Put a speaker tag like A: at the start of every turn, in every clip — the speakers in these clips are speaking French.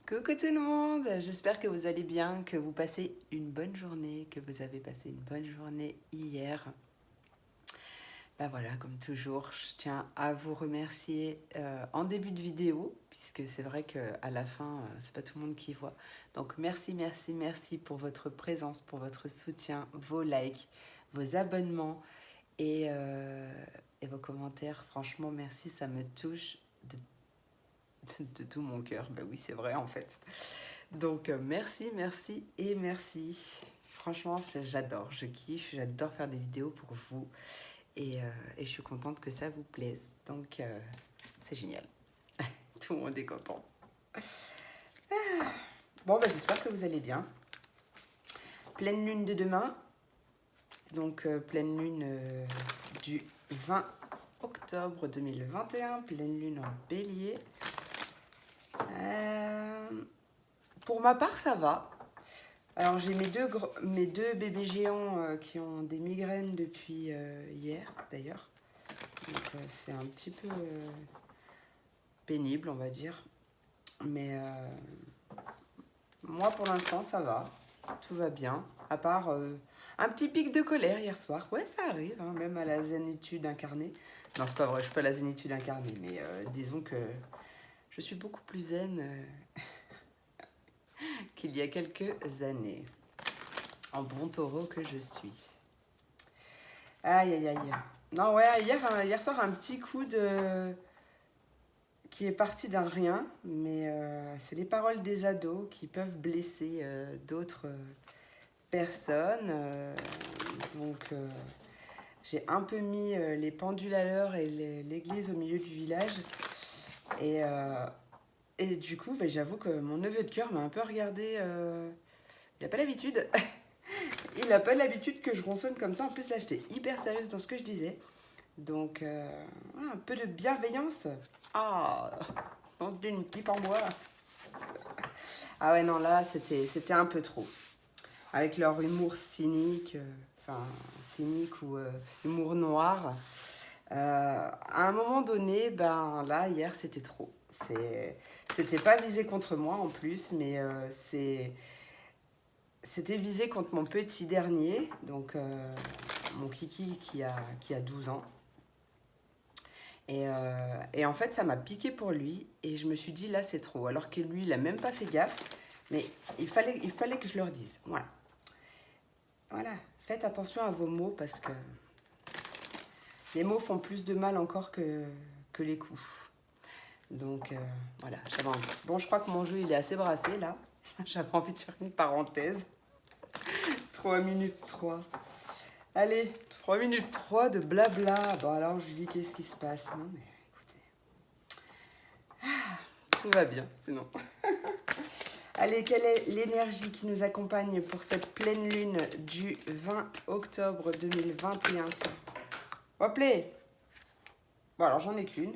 A: Coucou tout le monde, j'espère que vous allez bien, que vous passez une bonne journée, que vous avez passé une bonne journée hier. Ben voilà, comme toujours, je tiens à vous remercier en début de vidéo, puisque c'est vrai qu'à la fin, c'est pas tout le monde qui voit. Donc merci, merci, merci pour votre présence, pour votre soutien, vos likes, vos abonnements et vos commentaires. Franchement, merci, ça me touche de tout mon cœur. Ben oui, c'est vrai en fait. Donc merci, merci et merci. Franchement, j'adore, je kiffe, j'adore faire des vidéos pour vous et je suis contente que ça vous plaise. Donc c'est génial. Tout le monde est content. Bon, bah, j'espère que vous allez bien. Pleine lune de demain. Donc pleine lune du 20 octobre 2021. Pleine lune en bélier. Pour ma part, ça va. Alors j'ai mes deux bébés géants qui ont des migraines depuis hier d'ailleurs. Donc c'est un petit peu pénible on va dire. Mais moi pour l'instant ça va. Tout va bien. À part un petit pic de colère hier soir. Ouais ça arrive, hein, même à la zénitude incarnée. Non c'est pas vrai, je suis pas la zénitude incarnée. Mais disons que je suis beaucoup plus zen qu'il y a quelques années. En bon taureau que je suis. Aïe, aïe, aïe. Non, ouais, hier soir, un petit coup de... qui est parti d'un rien, mais c'est les paroles des ados qui peuvent blesser d'autres personnes. Donc, j'ai un peu mis les pendules à l'heure et l'église au milieu du village. Et du coup, bah, j'avoue que mon neveu de cœur m'a un peu regardé. Il n'a pas l'habitude. Il n'a pas l'habitude que je ronçonne comme ça. En plus, là, j'étais hyper sérieuse dans ce que je disais. Donc, voilà, un peu de bienveillance. Ah, d'une pipe en bois. Ah ouais, non, là, c'était un peu trop. Avec leur humour cynique, enfin, cynique ou humour noir. À un moment donné, ben là, hier, c'était trop. C'était pas visé contre moi en plus, mais c'était visé contre mon petit dernier, donc mon kiki qui a 12 ans. Et en fait, ça m'a piqué pour lui. Et je me suis dit, là, c'est trop. Alors que lui, il n'a même pas fait gaffe. Mais il fallait que je leur dise. Voilà. Voilà. Faites attention à vos mots parce que les mots font plus de mal encore que les coups. Donc, voilà, j'avais envie. Bon, je crois que mon jeu, il est assez brassé, là. J'avais envie de faire une parenthèse. 3 minutes 3. Allez, 3 minutes 3 de blabla. Bon, alors, je dis, qu'est-ce qui se passe? Non, mais écoutez. Tout va bien, sinon. Allez, quelle est l'énergie qui nous accompagne pour cette pleine lune du 20 octobre 2021? Hop là. Bon, alors, j'en ai qu'une.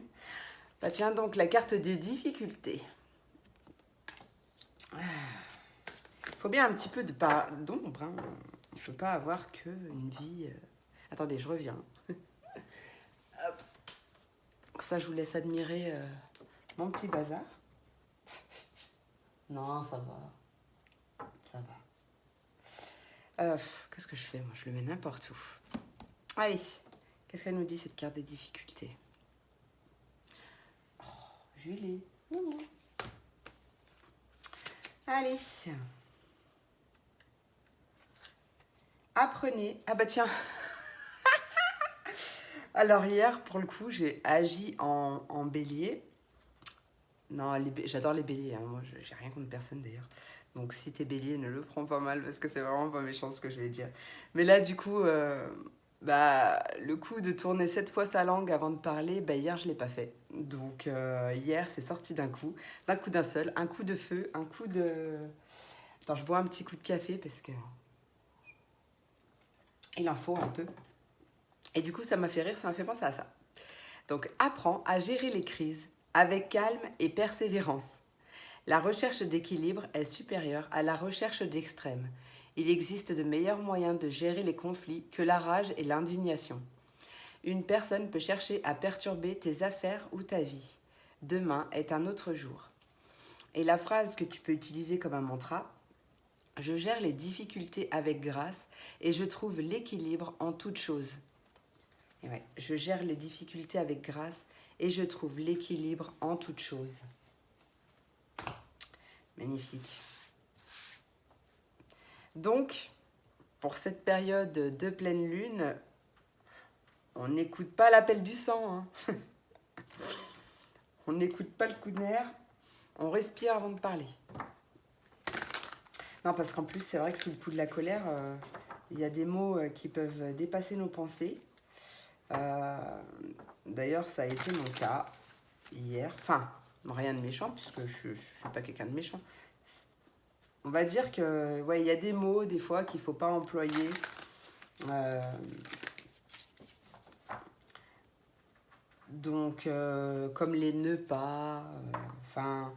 A: Bah, tiens, donc, la carte des difficultés. Faut bien un petit peu d'ombre, hein. Il ne faut pas avoir qu'une vie... Attendez, je reviens. Hop. Ça, je vous laisse admirer mon petit bazar. Non, ça va. Ça va. Qu'est-ce que je fais? Moi, je le mets n'importe où. Allez, qu'est-ce qu'elle nous dit, cette carte des difficultés? Oh, Julie. Allez. Apprenez. Ah bah tiens. Alors hier, pour le coup, j'ai agi en bélier. Non, j'adore les béliers. Hein. Moi, j'ai rien contre personne d'ailleurs. Donc si t'es bélier, ne le prends pas mal parce que c'est vraiment pas méchant ce que je vais dire. Mais là, du coup, bah, le coup de tourner 7 fois sa langue avant de parler, bah, hier, je l'ai pas fait. Donc hier, c'est sorti d'un coup d'un seul. Un coup de feu, un coup de... Attends, je bois un petit coup de café parce que... il en faut un peu. Et du coup, ça m'a fait rire, ça m'a fait penser à ça. Donc, apprends à gérer les crises avec calme et persévérance. La recherche d'équilibre est supérieure à la recherche d'extrême. Il existe de meilleurs moyens de gérer les conflits que la rage et l'indignation. Une personne peut chercher à perturber tes affaires ou ta vie. Demain est un autre jour. Et la phrase que tu peux utiliser comme un mantra, je gère les difficultés avec grâce et je trouve l'équilibre en toute chose. Et ouais, je gère les difficultés avec grâce et je trouve l'équilibre en toute chose. Magnifique. Donc, pour cette période de pleine lune, on n'écoute pas l'appel du sang. Hein. On n'écoute pas le coup de nerf. On respire avant de parler. Non, parce qu'en plus, c'est vrai que sous le coup de la colère, il y a des mots qui peuvent dépasser nos pensées. D'ailleurs, ça a été mon cas hier. Enfin, rien de méchant, puisque je ne suis pas quelqu'un de méchant. On va dire que, ouais, il y a des mots, des fois, qu'il ne faut pas employer. Donc, comme les ne pas. Enfin,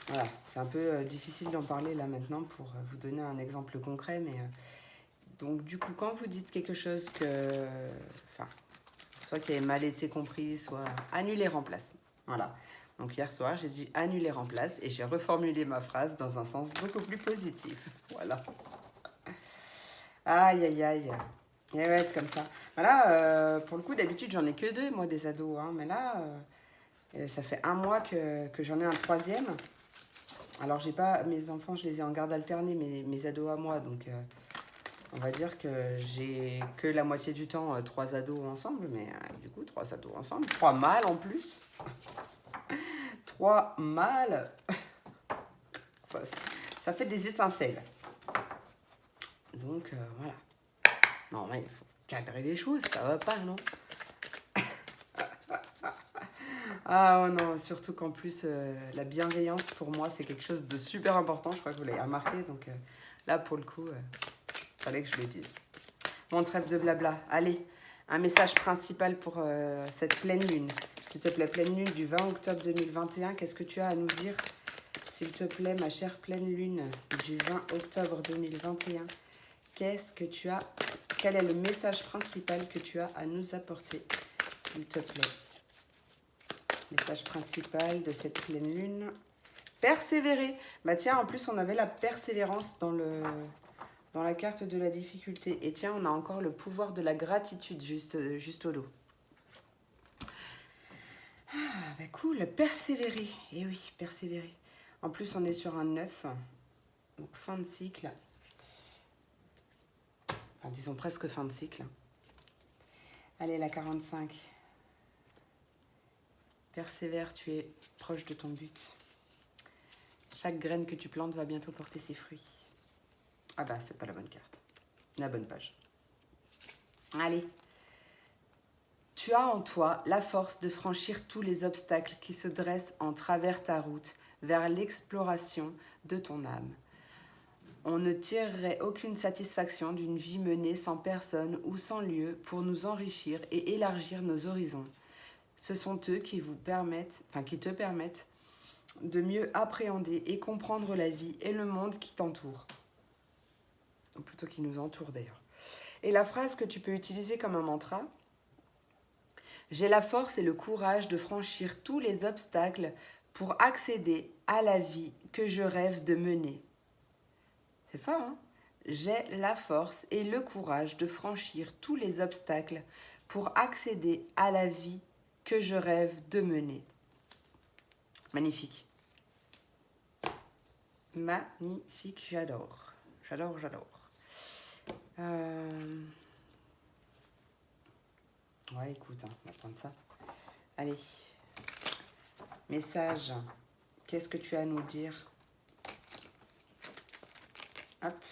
A: voilà, c'est un peu difficile d'en parler là maintenant pour vous donner un exemple concret. Mais donc, du coup, quand vous dites quelque chose que. Enfin, soit qui avait mal été compris, soit annuler remplace. Voilà. Donc hier soir, j'ai dit annuler remplace et j'ai reformulé ma phrase dans un sens beaucoup plus positif. Voilà. Aïe, aïe, aïe. Et ouais, c'est comme ça. Voilà, pour le coup, d'habitude, j'en ai que 2, moi, des ados. Hein. Mais là, ça fait 1 mois que j'en ai un 3e. Alors, j'ai pas mes enfants, je les ai en garde alternée, mes ados à moi. Donc, on va dire que j'ai que la moitié du temps 3 ados ensemble. Mais du coup, 3 ados ensemble. 3 mâles en plus. 3 mâles. Ça fait des étincelles. Donc, voilà. Non, mais il faut cadrer les choses, ça va pas, non? Ah oh non, surtout qu'en plus, la bienveillance, pour moi, c'est quelque chose de super important. Je crois que vous l'avez remarqué. Donc là, pour le coup, fallait que je le dise. Bon, trêve de blabla. Allez, un message principal pour cette pleine lune. S'il te plaît, pleine lune du 20 octobre 2021, qu'est-ce que tu as à nous dire? S'il te plaît, ma chère pleine lune du 20 octobre 2021, qu'est-ce que tu as? Quel est le message principal que tu as à nous apporter, s'il te plaît? Message principal de cette pleine lune. Persévérer. Bah tiens, en plus, on avait la persévérance dans la carte de la difficulté. Et tiens, on a encore le pouvoir de la gratitude juste au dos. Ah, bah cool, persévérer. Eh oui, persévérer. En plus, on est sur un 9. Donc, fin de cycle. Enfin, disons presque fin de cycle. Allez, la 45. Persévère, tu es proche de ton but. Chaque graine que tu plantes va bientôt porter ses fruits. Ah bah, c'est pas la bonne carte. La bonne page. Allez. Tu as en toi la force de franchir tous les obstacles qui se dressent en travers ta route vers l'exploration de ton âme. On ne tirerait aucune satisfaction d'une vie menée sans personne ou sans lieu pour nous enrichir et élargir nos horizons. Ce sont eux qui te permettent de mieux appréhender et comprendre la vie et le monde qui t'entoure. Ou plutôt qui nous entoure d'ailleurs. Et la phrase que tu peux utiliser comme un mantra, j'ai la force et le courage de franchir tous les obstacles pour accéder à la vie que je rêve de mener. C'est fort, hein? J'ai la force et le courage de franchir tous les obstacles pour accéder à la vie que je rêve de mener. Magnifique. Magnifique, j'adore. J'adore. Ouais, écoute, hein, on va prendre ça. Allez. Message. Qu'est-ce que tu as à nous dire? Hop.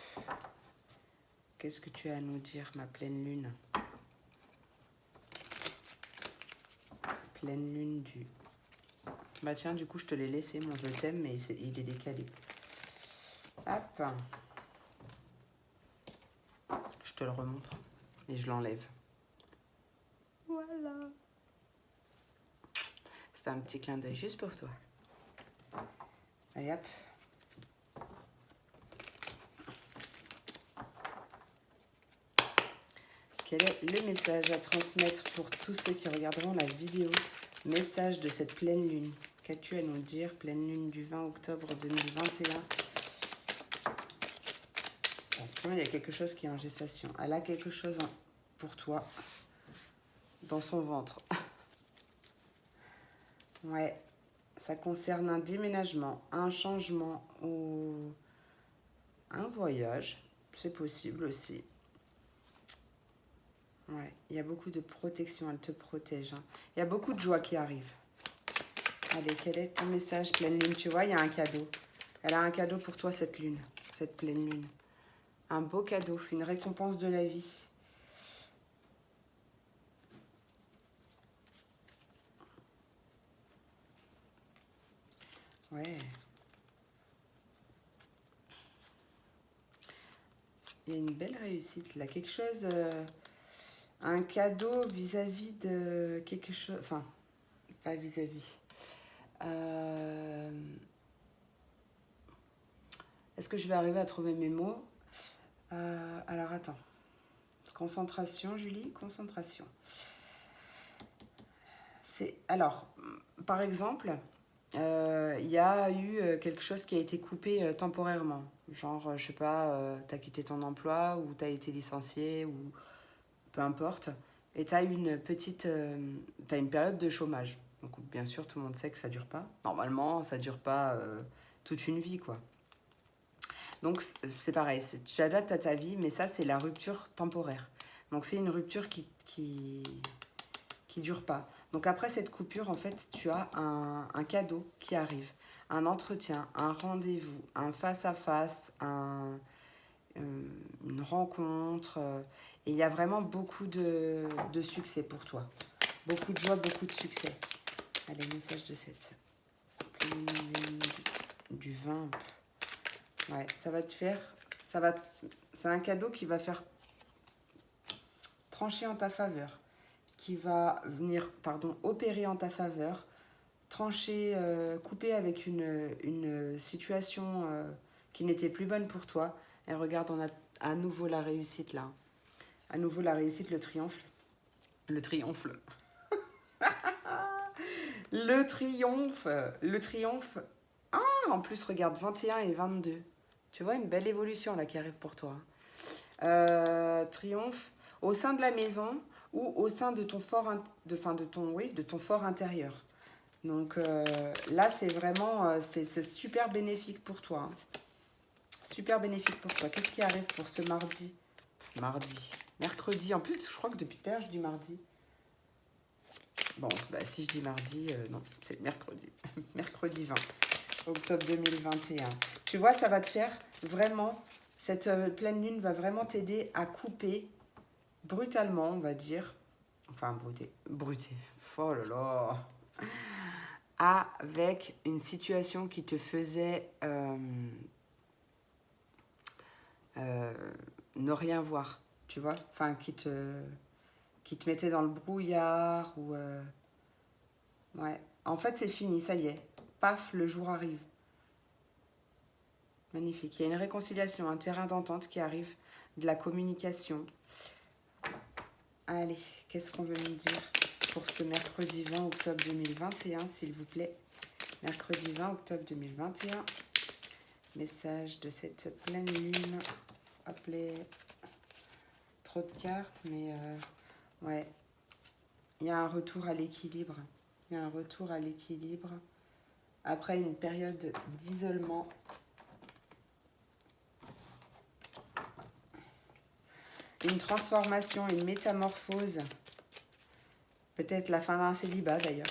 A: Qu'est-ce que tu as à nous dire, ma pleine lune? Pleine lune du... Bah tiens, du coup, je te l'ai laissé, mon je t'aime, mais il est décalé. Hop. Je te le remontre et je l'enlève. Voilà. C'est un petit clin d'œil juste pour toi. Allez, hop. Quel est le message à transmettre pour tous ceux qui regarderont la vidéo? Message de cette pleine lune. Qu'as-tu à nous dire? Pleine lune du 20 octobre 2021. Attention, il y a quelque chose qui est en gestation. Elle a quelque chose pour toi dans son ventre. Ouais, ça concerne un déménagement, un changement ou un voyage. C'est possible aussi. Ouais, il y a beaucoup de protection, elle te protège. Hein. Il y a beaucoup de joie qui arrive. Allez, quel est ton message, pleine lune? Tu vois, il y a un cadeau. Elle a un cadeau pour toi, cette lune, cette pleine lune. Un beau cadeau, une récompense de la vie. Ouais. Il y a une belle réussite là. Quelque chose, un cadeau vis-à-vis de quelque chose. Enfin, pas vis-à-vis. Est-ce que je vais arriver à trouver mes mots? Alors attends. Concentration, Julie, concentration. Alors, par exemple, il y a eu quelque chose qui a été coupé temporairement. Genre, je sais pas, tu as quitté ton emploi ou tu as été licencié ou peu importe. Et tu as une petite... t'as une période de chômage. Donc, bien sûr, tout le monde sait que ça dure pas. Normalement, ça dure pas toute une vie, quoi. Donc, c'est pareil. Tu adaptes à ta vie, mais ça, c'est la rupture temporaire. Donc, c'est une rupture qui dure pas. Donc, après cette coupure, en fait, tu as un cadeau qui arrive. Un entretien, un rendez-vous, un face-à-face, une rencontre. Et il y a vraiment beaucoup de succès pour toi. Beaucoup de joie, beaucoup de succès. Allez, message de cette du 20. Ouais, ça va te faire... c'est un cadeau qui va faire trancher en ta faveur. Qui va venir, opérer en ta faveur. Trancher, couper avec une situation qui n'était plus bonne pour toi. Et regarde, on a à nouveau la réussite là. À nouveau la réussite, le triomphe. Le triomphe. Le triomphe. Le triomphe. Ah, en plus, regarde, 21 et 22. Tu vois, une belle évolution là qui arrive pour toi. Triomphe au sein de la maison ou au sein de ton fort, de ton fort intérieur. Donc là, c'est vraiment, c'est super bénéfique pour toi. Hein. Super bénéfique pour toi. Qu'est-ce qui arrive pour ce mardi? Mercredi. En plus, je crois que depuis tout à l'heure, je dis mardi. Bon, bah, si je dis mardi, non, c'est mercredi. Mercredi 20 octobre 2021. Tu vois, ça va te faire vraiment, cette pleine lune va vraiment t'aider à couper brutalement, on va dire. Enfin, bruter. Oh là là. Avec une situation qui te faisait ne rien voir, tu vois, enfin qui te mettait dans le brouillard ou ouais, en fait c'est fini, ça y est, paf, le jour arrive. Magnifique, il y a une réconciliation, un terrain d'entente qui arrive, de la communication. Allez, qu'est-ce qu'on veut nous dire pour ce mercredi 20 octobre 2021, s'il vous plaît? Mercredi 20 octobre 2021, message de cette pleine lune. Hop les... Trop de cartes, mais ouais. Il y a un retour à l'équilibre. Il y a un retour à l'équilibre. Après une période d'isolement. Une transformation, une métamorphose. Peut-être la fin d'un célibat d'ailleurs.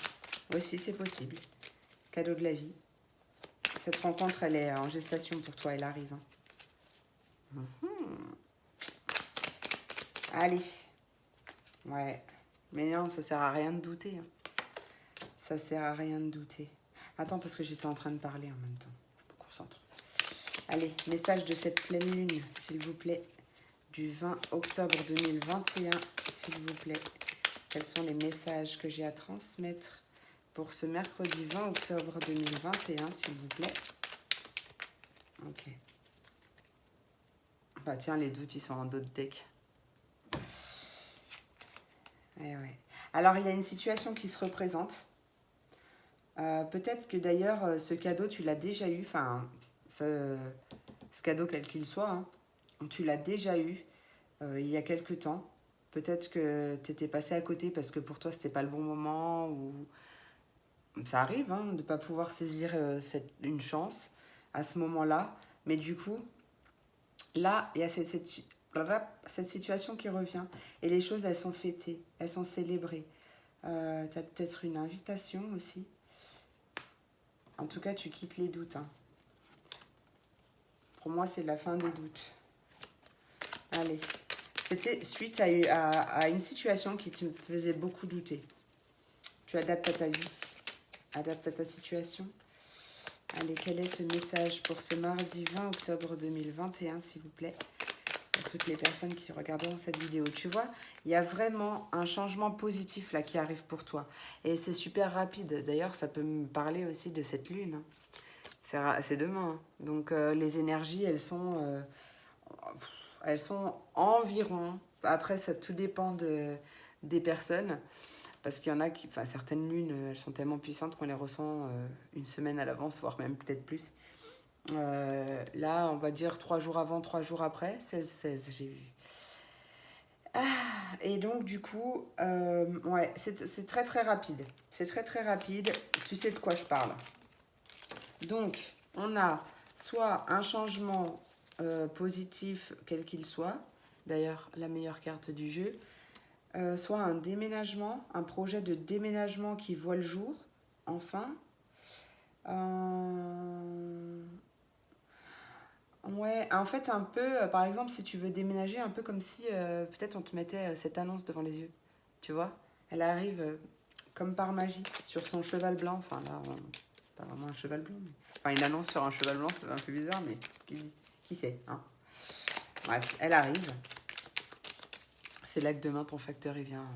A: Aussi, c'est possible. Cadeau de la vie. Cette rencontre, elle est en gestation pour toi, elle arrive. Hein. Allez. Ouais. Mais non, ça sert à rien de douter. Hein. Ça sert à rien de douter. Attends, parce que j'étais en train de parler en même temps. Je me concentre. Allez, message de cette pleine lune, s'il vous plaît. Du 20 octobre 2021, s'il vous plaît. Quels sont les messages que j'ai à transmettre pour ce mercredi 20 octobre 2021, s'il vous plaît? Ok. Bah tiens, les doutes, ils sont en d'autres decks. Eh ouais. Alors, il y a une situation qui se représente. Peut-être que d'ailleurs, ce cadeau, tu l'as déjà eu. Enfin, ce cadeau, quel qu'il soit, hein, tu l'as déjà eu il y a quelque temps. Peut-être que tu étais passé à côté parce que pour toi, c'était pas le bon moment. Ou ça arrive hein, de ne pas pouvoir saisir une chance à ce moment-là. Mais du coup, là, il y a cette situation qui revient. Et les choses, elles sont fêtées, elles sont célébrées. Tu as peut-être une invitation aussi. En tout cas, tu quittes les doutes. Hein. Pour moi, c'est la fin des doutes. Allez. C'était suite à une situation qui te faisait beaucoup douter. Tu adaptes à ta vie, adaptes à ta situation. Allez, quel est ce message pour ce mardi 20 octobre 2021, s'il vous plaît, pour toutes les personnes qui regarderont cette vidéo. Tu vois, il y a vraiment un changement positif là qui arrive pour toi. Et c'est super rapide. D'ailleurs, ça peut me parler aussi de cette lune. Hein. C'est demain. Hein. Donc, les énergies, elles sont environ. Après, ça tout dépend des personnes. Parce qu'il y en a qui. Enfin, certaines lunes, elles sont tellement puissantes qu'on les ressent une semaine à l'avance, voire même peut-être plus. Là, on va dire 3 jours avant, 3 jours après. 16, j'ai vu. Et donc, du coup, ouais, c'est très très rapide. C'est très très rapide. Tu sais de quoi je parle. Donc, on a soit un changement positif, quel qu'il soit. D'ailleurs, la meilleure carte du jeu. Soit un déménagement, un projet de déménagement qui voit le jour, enfin. Ouais, en fait, un peu, par exemple, si tu veux déménager, un peu comme si peut-être on te mettait cette annonce devant les yeux. Tu vois? Elle arrive comme par magie sur son cheval blanc. Enfin, là, pas vraiment un cheval blanc. Mais... Enfin, une annonce sur un cheval blanc, c'est un peu bizarre, mais qui sait, hein? Bref, elle arrive. C'est là que demain, ton facteur, il vient,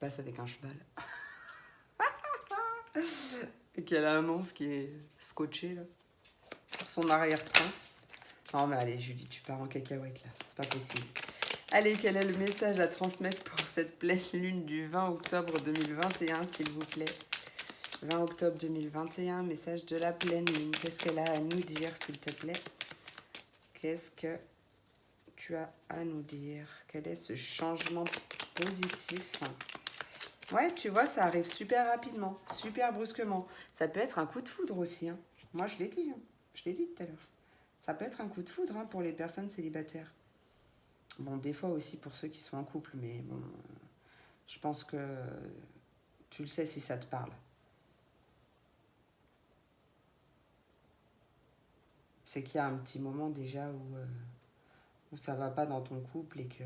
A: passe avec un cheval. Et qu'elle a un annonce qui est scotché, là, sur son arrière-train. Non, mais allez, Julie, tu pars en cacahuète, là. C'est pas possible. Allez, quel est le message à transmettre pour cette pleine lune du 20 octobre 2021, s'il vous plaît? 20 octobre 2021, message de la pleine lune. Qu'est-ce qu'elle a à nous dire, s'il te plaît? Qu'est-ce que tu as à nous dire? Quel est ce changement positif? Ouais, tu vois, ça arrive super rapidement, super brusquement. Ça peut être un coup de foudre aussi. Hein. Moi, je l'ai dit. Hein. Je l'ai dit tout à l'heure. Ça peut être un coup de foudre hein, pour les personnes célibataires. Bon, des fois aussi pour ceux qui sont en couple, mais bon, je pense que tu le sais si ça te parle. C'est qu'il y a un petit moment déjà où ça va pas dans ton couple et que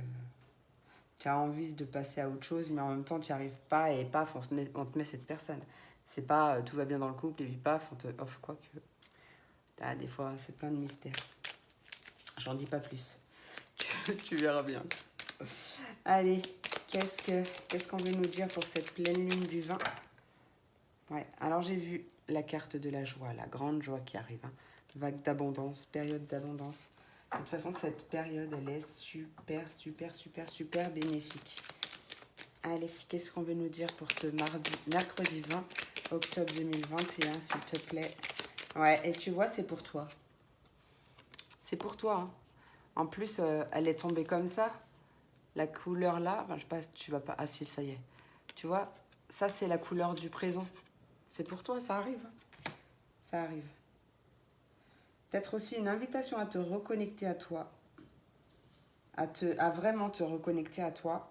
A: tu as envie de passer à autre chose, mais en même temps, tu n'y arrives pas et paf, on te met cette personne. C'est pas tout va bien dans le couple et puis paf, on te offre quoi que. Des fois, c'est plein de mystères. J'en dis pas plus. Tu verras bien. Allez, qu'est-ce qu'on veut nous dire pour cette pleine lune du 20? Ouais, alors j'ai vu la carte de la joie, la grande joie qui arrive. Hein. Vague d'abondance, période d'abondance. De toute façon, cette période, elle est super, super, super, super bénéfique. Allez, qu'est-ce qu'on veut nous dire pour ce mercredi 20 octobre 2021, s'il te plaît? Ouais, et tu vois, c'est pour toi. C'est pour toi. Hein. En plus, elle est tombée comme ça. La couleur là, enfin, je sais pas, tu vas pas... Ah si, ça y est. Tu vois, ça c'est la couleur du présent. C'est pour toi, ça arrive. Ça arrive. Peut-être aussi une invitation à te reconnecter à toi. À vraiment te reconnecter à toi.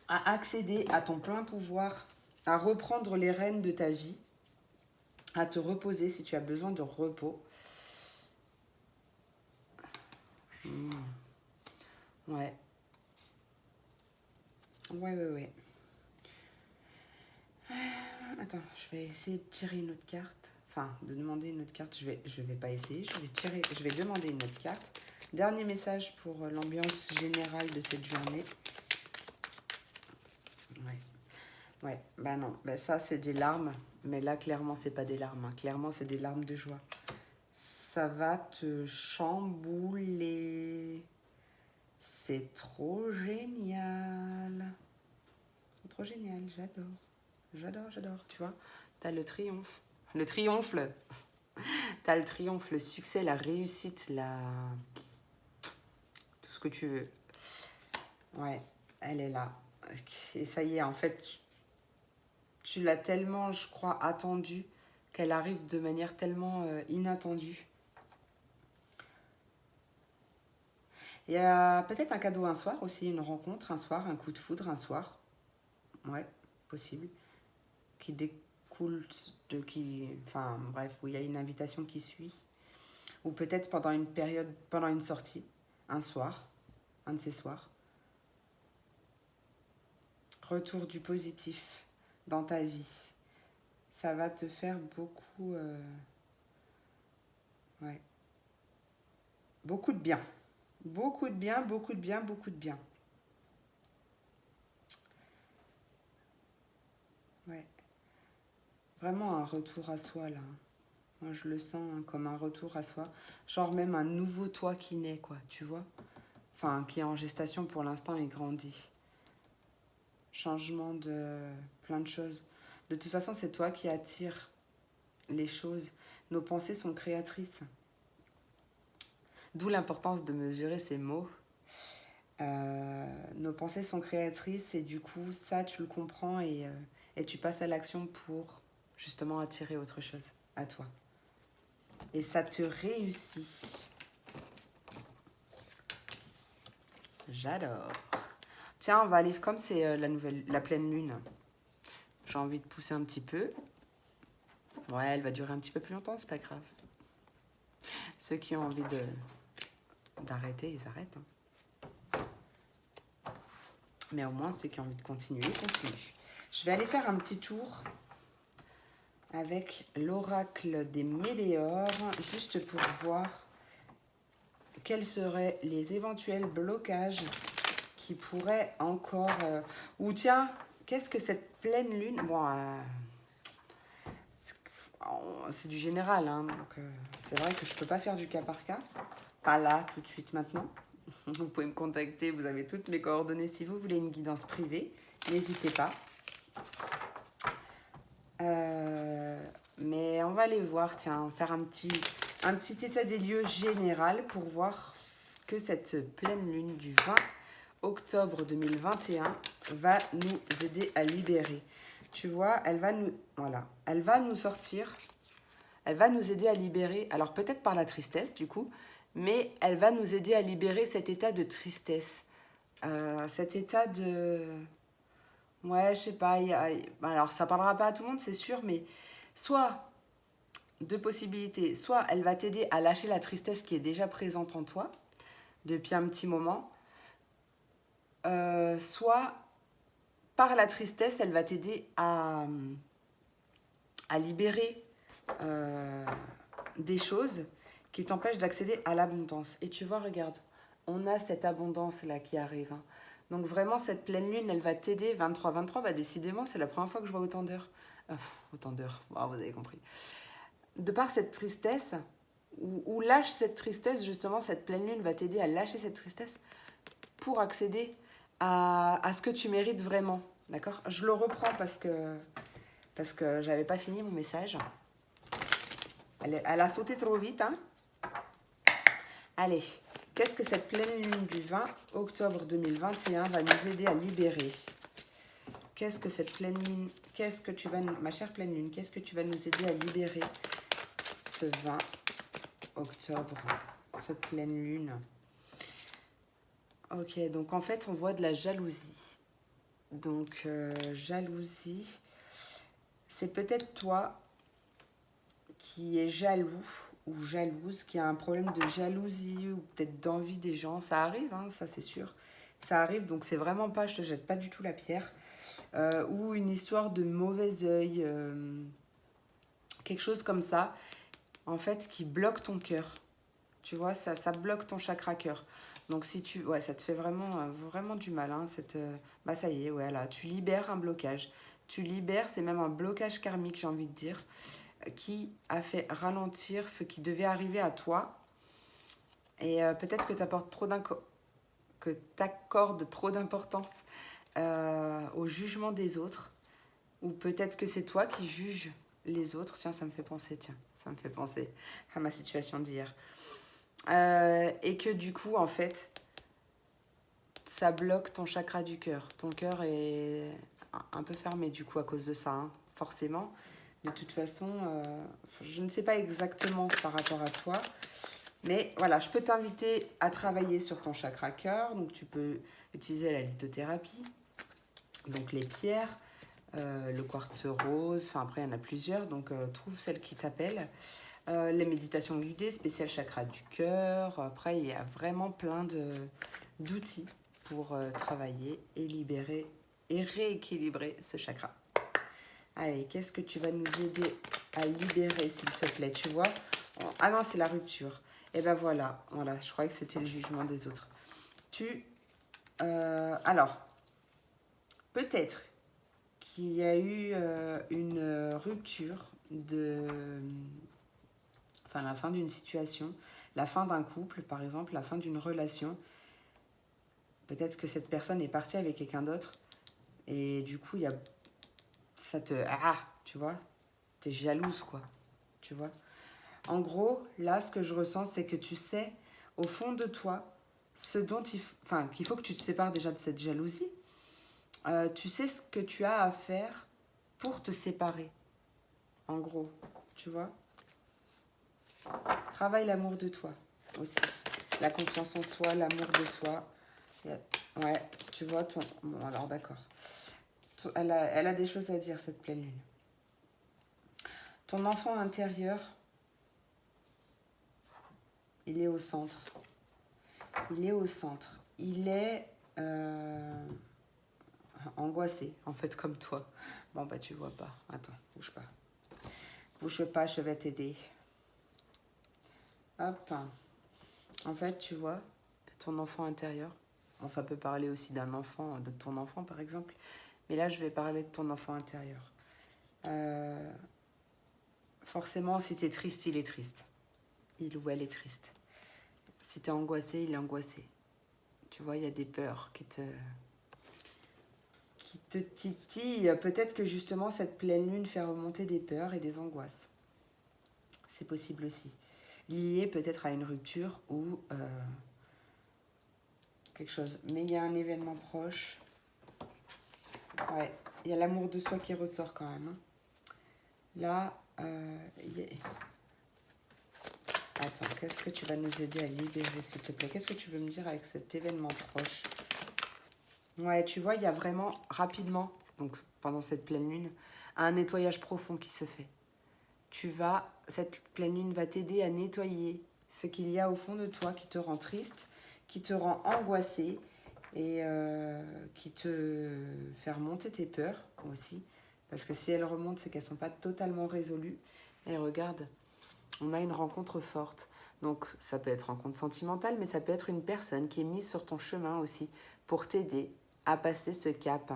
A: À accéder à ton plein pouvoir. À reprendre les rênes de ta vie. À te reposer si tu as besoin de repos. Ouais. Ouais. Attends, je vais essayer de tirer une autre carte. Enfin, de demander une autre carte. Je vais pas essayer, je vais demander une autre carte. Dernier message pour l'ambiance générale de cette journée. Ouais, bah non, bah ça c'est des larmes. Mais là, clairement, c'est pas des larmes. Hein. Clairement, c'est des larmes de joie. Ça va te chambouler. C'est trop génial. C'est trop génial, j'adore. J'adore, tu vois. T'as le triomphe. Le triomphe. T'as le triomphe, le succès, la réussite, tout ce que tu veux. Ouais, elle est là. Et ça y est, en fait, tu l'as tellement, je crois, attendue qu'elle arrive de manière tellement inattendue. Il y a peut-être un cadeau un soir aussi, une rencontre un soir, un coup de foudre un soir. Ouais, possible. Qui découle de qui. Enfin, bref, où il y a une invitation qui suit. Ou peut-être pendant une période, pendant une sortie, un soir, un de ces soirs. Retour du positif dans ta vie. Ça va te faire beaucoup. Ouais. Beaucoup de bien. Beaucoup de bien, beaucoup de bien, beaucoup de bien. Ouais. Vraiment un retour à soi là. Moi je le sens comme un retour à soi. Genre même un nouveau toi qui naît quoi, tu vois. Enfin, qui est en gestation pour l'instant et grandit. Changement de plein de choses. De toute façon, c'est toi qui attires les choses. Nos pensées sont créatrices. D'où l'importance de mesurer ces mots. Nos pensées sont créatrices et du coup, ça, tu le comprends et tu passes à l'action pour justement attirer autre chose à toi. Et ça te réussit. J'adore. Tiens, on va aller, comme c'est la pleine lune, j'ai envie de pousser un petit peu. Ouais, elle va durer un petit peu plus longtemps, c'est pas grave. Ceux qui ont envie d'arrêter, ils arrêtent. Mais au moins, ceux qui ont envie de continuer, continuent. Je vais aller faire un petit tour avec l'oracle des météores, juste pour voir quels seraient les éventuels blocages qui pourraient encore... ou tiens, qu'est-ce que cette pleine lune... Bon, c'est du général, hein, donc c'est vrai que je ne peux pas faire du cas par cas. Pas là, tout de suite, maintenant. Vous pouvez me contacter, vous avez toutes mes coordonnées si vous voulez une guidance privée. N'hésitez pas. Mais on va aller voir, tiens, faire un petit état des lieux général pour voir ce que cette pleine lune du 20 octobre 2021 va nous aider à libérer. Tu vois, elle va nous sortir, elle va nous aider à libérer, alors peut-être par la tristesse du coup, mais elle va nous aider à libérer cet état de tristesse, cet état de... Ouais, je sais pas, alors ça parlera pas à tout le monde, c'est sûr, mais soit deux possibilités, soit elle va t'aider à lâcher la tristesse qui est déjà présente en toi depuis un petit moment, soit par la tristesse, elle va t'aider à libérer des choses qui t'empêchent d'accéder à l'abondance. Et tu vois, regarde, on a cette abondance-là qui arrive. Hein. Donc vraiment, cette pleine lune, elle va t'aider. 23, bah décidément, c'est la première fois que je vois autant d'heures. Autant d'heures, oh, vous avez compris. De par cette tristesse, ou lâche cette tristesse, justement, cette pleine lune va t'aider à lâcher cette tristesse pour accéder à ce que tu mérites vraiment. D'accord? Je le reprends parce que j'avais pas fini mon message. Elle a sauté trop vite, hein? Allez, qu'est-ce que cette pleine lune du 20 octobre 2021 va nous aider à libérer? Qu'est-ce que cette pleine lune, ma chère pleine lune, qu'est-ce que tu vas nous aider à libérer ce 20 octobre, cette pleine lune? Ok, donc en fait, on voit de la jalousie. Donc, jalousie, c'est peut-être toi qui es jaloux ou jalouse, qui a un problème de jalousie ou peut-être d'envie des gens. Ça arrive, hein, ça c'est sûr. Ça arrive, donc c'est vraiment pas, je te jette pas du tout la pierre. Ou une histoire de mauvais œil, quelque chose comme ça, en fait, qui bloque ton cœur. Tu vois, ça bloque ton chakra cœur. Donc si tu... Ouais, ça te fait vraiment, vraiment du mal. Hein, bah ça y est, ouais, là, tu libères un blocage. Tu libères, c'est même un blocage karmique, j'ai envie de dire, qui a fait ralentir ce qui devait arriver à toi. Et peut-être que tu accordes trop d'importance au jugement des autres. Ou peut-être que c'est toi qui juges les autres. Tiens, ça me fait penser, à ma situation d'hier. Et que du coup, en fait, ça bloque ton chakra du cœur. Ton cœur est un peu fermé du coup à cause de ça, hein, forcément. De toute façon, je ne sais pas exactement par rapport à toi, mais voilà, je peux t'inviter à travailler sur ton chakra cœur. Donc tu peux utiliser la lithothérapie, donc les pierres, le quartz rose, enfin après il y en a plusieurs, donc trouve celle qui t'appelle. Les méditations guidées, spécial chakra du cœur. Après, il y a vraiment plein d'outils pour travailler et libérer et rééquilibrer ce chakra. Allez, qu'est-ce que tu vas nous aider à libérer, s'il te plaît? Tu vois? Ah non, c'est la rupture. Et ben voilà, je croyais que c'était le jugement des autres. Alors, peut-être qu'il y a eu une rupture enfin la fin d'une situation, la fin d'un couple par exemple, la fin d'une relation. Peut-être que cette personne est partie avec quelqu'un d'autre et du coup ça te... tu vois, t'es jalouse quoi, tu vois. En gros, là ce que je ressens c'est que tu sais au fond de toi ce dont qu'il faut que tu te sépares déjà de cette jalousie. Tu sais ce que tu as à faire pour te séparer, en gros, tu vois. Travaille l'amour de toi aussi. La confiance en soi, l'amour de soi. Ouais, tu vois, bon, alors d'accord. Elle a des choses à dire, cette pleine lune. Ton enfant intérieur, il est au centre. Il est au centre. Il est angoissé, en fait, comme toi. Bon, bah, tu vois pas. Attends, bouge pas. Bouge pas, je vais t'aider. Hop. En fait, tu vois, ton enfant intérieur. Bon, ça peut parler aussi d'un enfant, de ton enfant, par exemple. Mais là, je vais parler de ton enfant intérieur. Forcément, si tu es triste, il est triste. Il ou elle est triste. Si tu es angoissé, il est angoissé. Tu vois, il y a des peurs qui te titillent. Peut-être que justement, cette pleine lune fait remonter des peurs et des angoisses. C'est possible aussi. Lié peut-être à une rupture ou quelque chose. Mais il y a un événement proche. Ouais, il y a l'amour de soi qui ressort quand même. Là, attends, qu'est-ce que tu vas nous aider à libérer, s'il te plaît? Qu'est-ce que tu veux me dire avec cet événement proche? Ouais, tu vois, il y a vraiment, rapidement, donc pendant cette pleine lune, un nettoyage profond qui se fait. Cette pleine lune va t'aider à nettoyer ce qu'il y a au fond de toi qui te rend triste, qui te rend angoissé et qui te fait remonter tes peurs aussi. Parce que si elles remontent, c'est qu'elles ne sont pas totalement résolues. Et regarde, on a une rencontre forte. Donc ça peut être rencontre sentimentale, mais ça peut être une personne qui est mise sur ton chemin aussi pour t'aider à passer ce cap.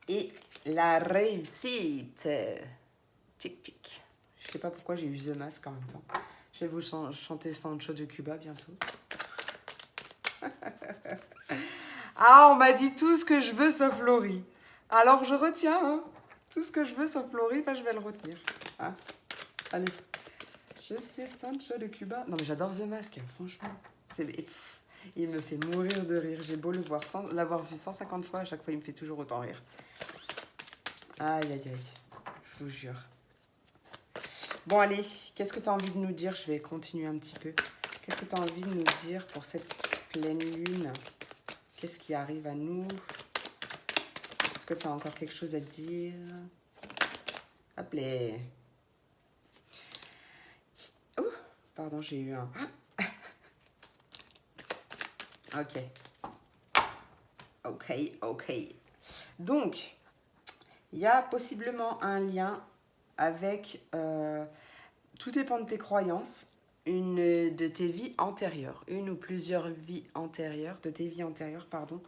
A: Et la réussite. Tchic, tchic. Je sais pas pourquoi j'ai eu The Mask en même temps. Je vais vous chanter Sancho de Cuba bientôt. Ah, on m'a dit tout ce que je veux sauf Laurie. Alors je retiens, hein. Tout ce que je veux sauf Laurie, je vais le retenir. Hein. Allez. Je suis Sancho de Cuba. Non mais j'adore The Mask, franchement. Il me fait mourir de rire. J'ai beau l'avoir vu 150 fois, à chaque fois il me fait toujours autant rire. Aïe aïe aïe, je vous jure. Bon allez, qu'est-ce que tu as envie de nous dire? Je vais continuer un petit peu. Qu'est-ce que tu as envie de nous dire pour cette pleine lune? Qu'est-ce qui arrive à nous? Est-ce que tu as encore quelque chose à dire? Hop là. Ouh, pardon, j'ai eu un... Ok. Donc, il y a possiblement un lien avec... tout dépend de tes croyances, une de tes vies antérieures, une ou plusieurs vies antérieures, de tes vies antérieures, pardon.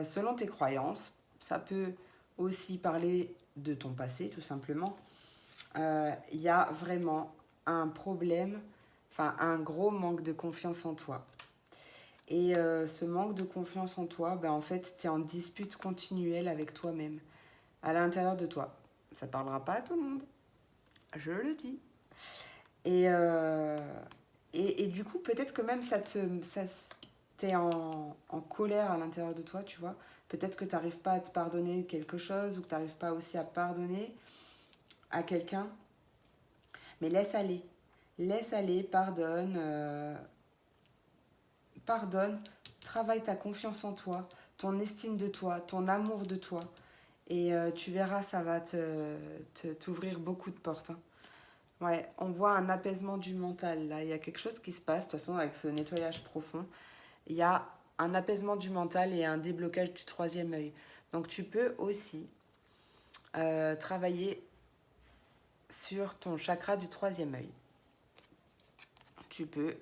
A: Selon tes croyances, ça peut aussi parler de ton passé, tout simplement. Il y a vraiment un problème, enfin un gros manque de confiance en toi. Et ce manque de confiance en toi, ben, en fait, tu es en dispute continuelle avec toi-même, à l'intérieur de toi. Ça ne parlera pas à tout le monde, je le dis. Et, euh, et du coup, peut-être que même t'es en colère à l'intérieur de toi, tu vois. Peut-être que tu n'arrives pas à te pardonner quelque chose ou que tu n'arrives pas aussi à pardonner à quelqu'un. Mais laisse aller. Laisse aller, pardonne. Pardonne, travaille ta confiance en toi, ton estime de toi, ton amour de toi. Et tu verras, ça va t'ouvrir beaucoup de portes, hein. Ouais, on voit un apaisement du mental là. Il y a quelque chose qui se passe, de toute façon, avec ce nettoyage profond. Il y a un apaisement du mental et un déblocage du troisième œil. Donc tu peux aussi travailler sur ton chakra du troisième œil. Tu peux.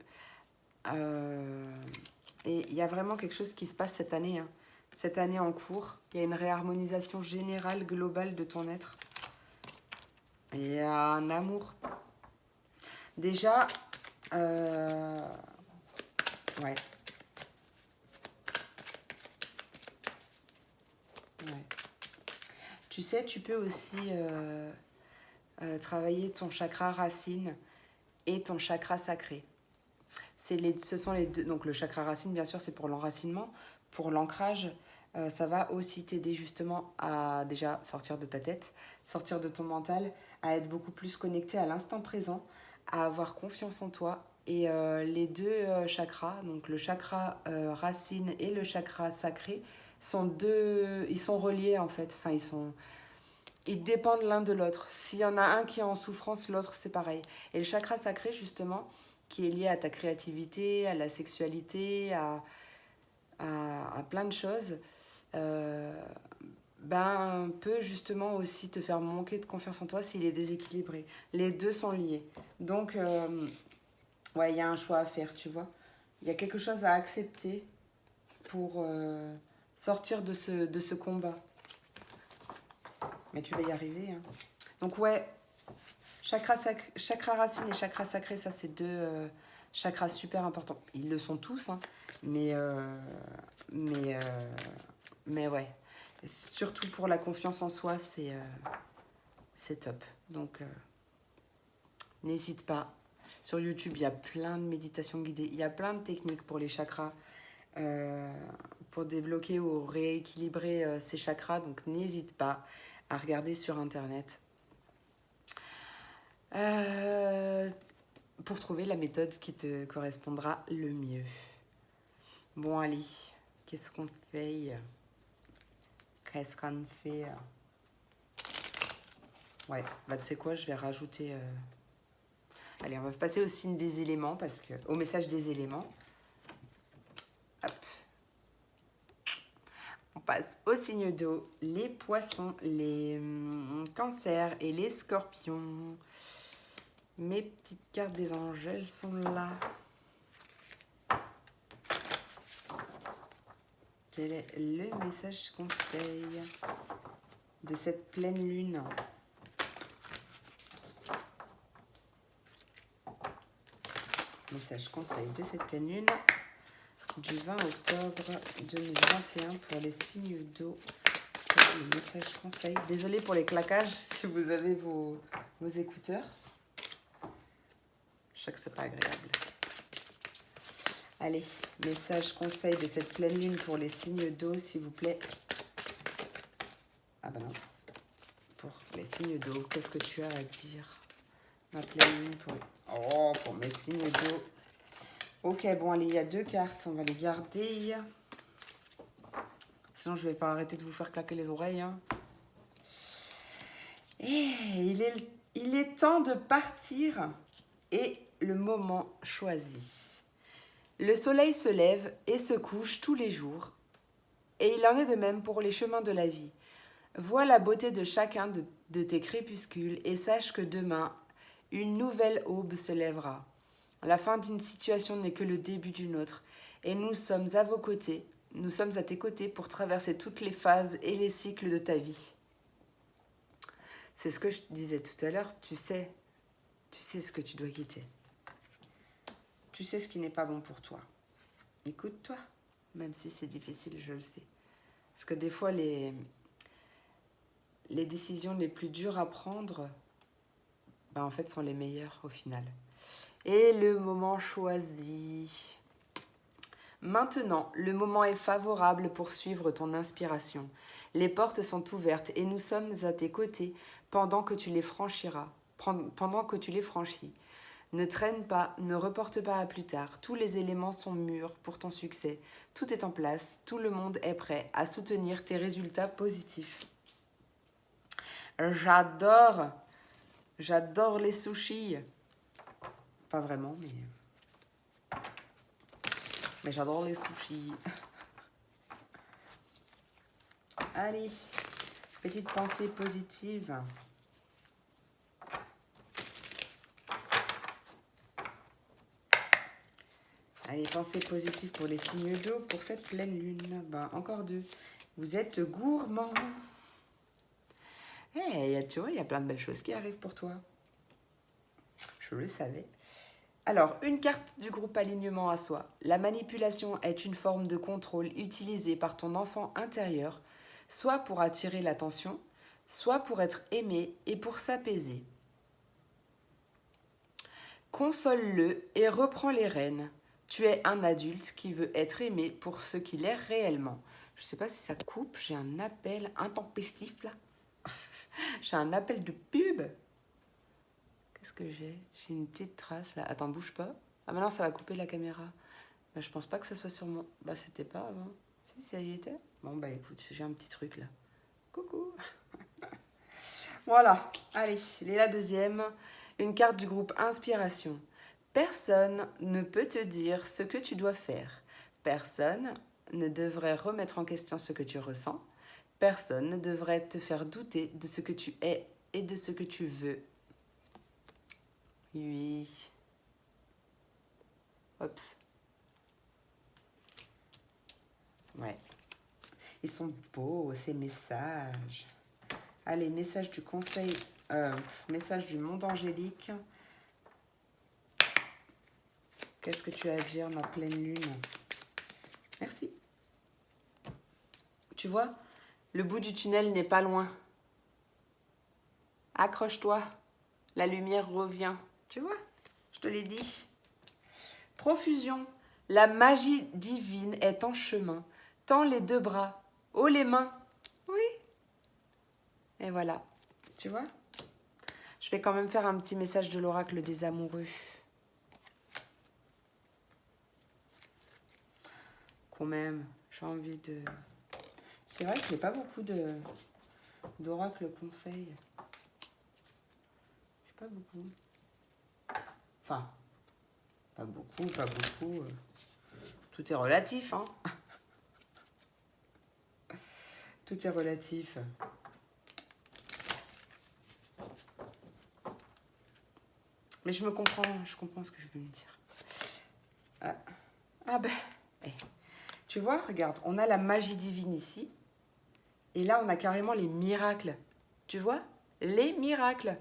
A: euh, et il y a vraiment quelque chose qui se passe cette année, hein. Cette année en cours. Il y a une réharmonisation générale, globale de ton être. Et il y a un amour. Déjà, ouais. Ouais. Tu sais, tu peux aussi travailler ton chakra racine et ton chakra sacré. Ce sont les deux. Donc le chakra racine, bien sûr, c'est pour l'enracinement, pour l'ancrage. Ça va aussi t'aider justement à déjà sortir de ta tête, sortir de ton mental, à être beaucoup plus connecté à l'instant présent, à avoir confiance en toi. Et les deux chakras, donc le chakra racine et le chakra sacré, ils sont reliés en fait. Enfin, ils dépendent l'un de l'autre. S'il y en a un qui est en souffrance, l'autre c'est pareil. Et le chakra sacré, justement, qui est lié à ta créativité, à la sexualité, à plein de choses, euh, ben, peut justement aussi te faire manquer de confiance en toi s'il est déséquilibré. Les deux sont liés. Donc, ouais, il y a un choix à faire, tu vois. Il y a quelque chose à accepter pour sortir de ce combat. Mais tu vas y arriver, hein. Donc, ouais, chakra racine et chakra sacré, ça c'est deux chakras super importants. Ils le sont tous, hein, mais, mais, euh, mais ouais. Et surtout pour la confiance en soi, c'est top. Donc n'hésite pas. Sur YouTube, il y a plein de méditations guidées, il y a plein de techniques pour les chakras, euh, pour débloquer ou rééquilibrer ces chakras. Donc n'hésite pas à regarder sur Internet. Euh, pour trouver la méthode qui te correspondra le mieux. Bon, allez, qu'est-ce qu'on fait? Qu'est-ce qu'on fait? Ouais, bah tu sais quoi, je vais rajouter... Allez, on va passer au signe des éléments, au message des éléments. Hop. On passe au signe d'eau, les poissons, les cancers et les scorpions. Mes petites cartes des anges, elles sont là. Quel est le message conseil de cette pleine lune? Message conseil de cette pleine lune du 20 octobre 2021 pour les signes d'eau. Le message conseil. Désolée pour les claquages si vous avez vos écouteurs. Je sais que c'est pas agréable. Allez, message conseil de cette pleine lune pour les signes d'eau, s'il vous plaît. Ah bah non. Pour les signes d'eau, qu'est-ce que tu as à dire? Ma pleine lune pour mes signes d'eau. Ok, bon, allez, il y a deux cartes, on va les garder. Sinon, je vais pas arrêter de vous faire claquer les oreilles, hein. Et il est temps de partir et le moment choisi. Le soleil se lève et se couche tous les jours. Et il en est de même pour les chemins de la vie. Vois la beauté de chacun de tes crépuscules et sache que demain, une nouvelle aube se lèvera. La fin d'une situation n'est que le début d'une autre. Et nous sommes à vos côtés, nous sommes à tes côtés pour traverser toutes les phases et les cycles de ta vie. C'est ce que je disais tout à l'heure, tu sais ce que tu dois quitter. Tu sais ce qui n'est pas bon pour toi. Écoute-toi, même si c'est difficile, je le sais. Parce que des fois, les décisions les plus dures à prendre, ben, en fait, sont les meilleures au final. Et le moment choisi. Maintenant, le moment est favorable pour suivre ton inspiration. Les portes sont ouvertes et nous sommes à tes côtés pendant que tu les franchiras, pendant que tu les franchis. Ne traîne pas, ne reporte pas à plus tard. Tous les éléments sont mûrs pour ton succès. Tout est en place, tout le monde est prêt à soutenir tes résultats positifs. J'adore les sushis. Pas vraiment, mais j'adore les sushis. Allez, petite pensée positive. Allez, pensée positive pour les signes d'eau pour cette pleine lune. Ben, encore 2. Vous êtes gourmand. Tu vois, il y a plein de belles choses qui arrivent pour toi. Je le savais. Alors, une carte du groupe alignement à soi. La manipulation est une forme de contrôle utilisée par ton enfant intérieur, soit pour attirer l'attention, soit pour être aimé et pour s'apaiser. Console-le et reprends les rênes. Tu es un adulte qui veut être aimé pour ce qu'il est réellement. Je ne sais pas si ça coupe, j'ai un appel intempestif là. J'ai un appel de pub. Qu'est-ce que j'ai? J'ai une petite trace là. Attends, bouge pas. Ah, maintenant ça va couper la caméra. Bah, je pense pas que ça soit sur mon. Bah, c'était pas avant. Si, ça y était. Bon, bah écoute, j'ai un petit truc là. Coucou. Voilà. Allez, il est la deuxième. Une carte du groupe Inspiration. Personne ne peut te dire ce que tu dois faire. Personne ne devrait remettre en question ce que tu ressens. Personne ne devrait te faire douter de ce que tu es et de ce que tu veux. Oui. Oups. Ouais. Ils sont beaux, ces messages. Allez, message du conseil, message du monde angélique. Qu'est-ce que tu as à dire, ma pleine lune? Merci. Tu vois, le bout du tunnel n'est pas loin. Accroche-toi, la lumière revient. Tu vois, je te l'ai dit. Profusion, la magie divine est en chemin. Tends les 2 bras, haut les mains. Oui. Et voilà, tu vois. Je vais quand même faire un petit message de l'oracle des amoureux. Quand même, j'ai envie de... C'est vrai qu'il n'y a pas beaucoup d'oracle conseils. Je sais pas beaucoup. Enfin, pas beaucoup. Tout est relatif, hein. Tout est relatif. Mais je comprends ce que je veux me dire. Ah ben, tu vois, regarde, on a la magie divine ici. Et là, on a carrément les miracles. Tu vois? Les miracles.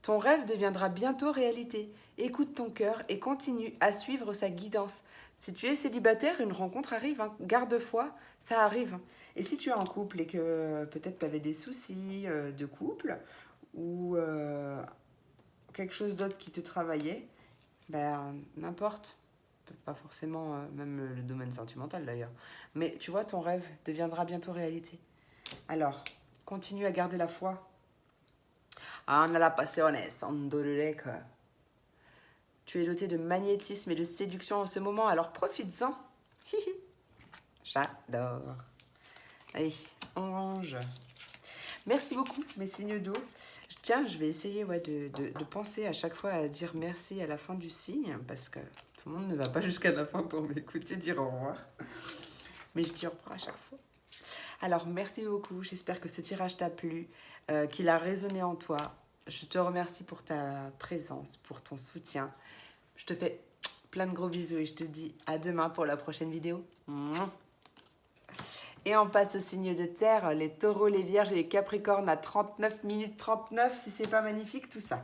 A: Ton rêve deviendra bientôt réalité. Écoute ton cœur et continue à suivre sa guidance. Si tu es célibataire, une rencontre arrive. Hein. Garde foi, ça arrive. Et si tu es en couple et que peut-être tu avais des soucis de couple ou quelque chose d'autre qui te travaillait, ben n'importe. Pas forcément même le domaine sentimental d'ailleurs. Mais tu vois, ton rêve deviendra bientôt réalité. Alors, continue à garder la foi. Anna la passione, Sandolek. Tu es doté de magnétisme et de séduction en ce moment, alors profites-en. J'adore. Allez, on range. Merci beaucoup, mes signes d'eau. Tiens, je vais essayer de penser à chaque fois à dire merci à la fin du signe, parce que tout le monde ne va pas jusqu'à la fin pour m'écouter dire au revoir. Mais je dis au revoir à chaque fois. Alors, merci beaucoup. J'espère que ce tirage t'a plu, qu'il a résonné en toi. Je te remercie pour ta présence, pour ton soutien. Je te fais plein de gros bisous et je te dis à demain pour la prochaine vidéo. Et on passe au signe de terre, les taureaux, les vierges et les capricornes à 39 minutes 39, si c'est pas magnifique tout ça.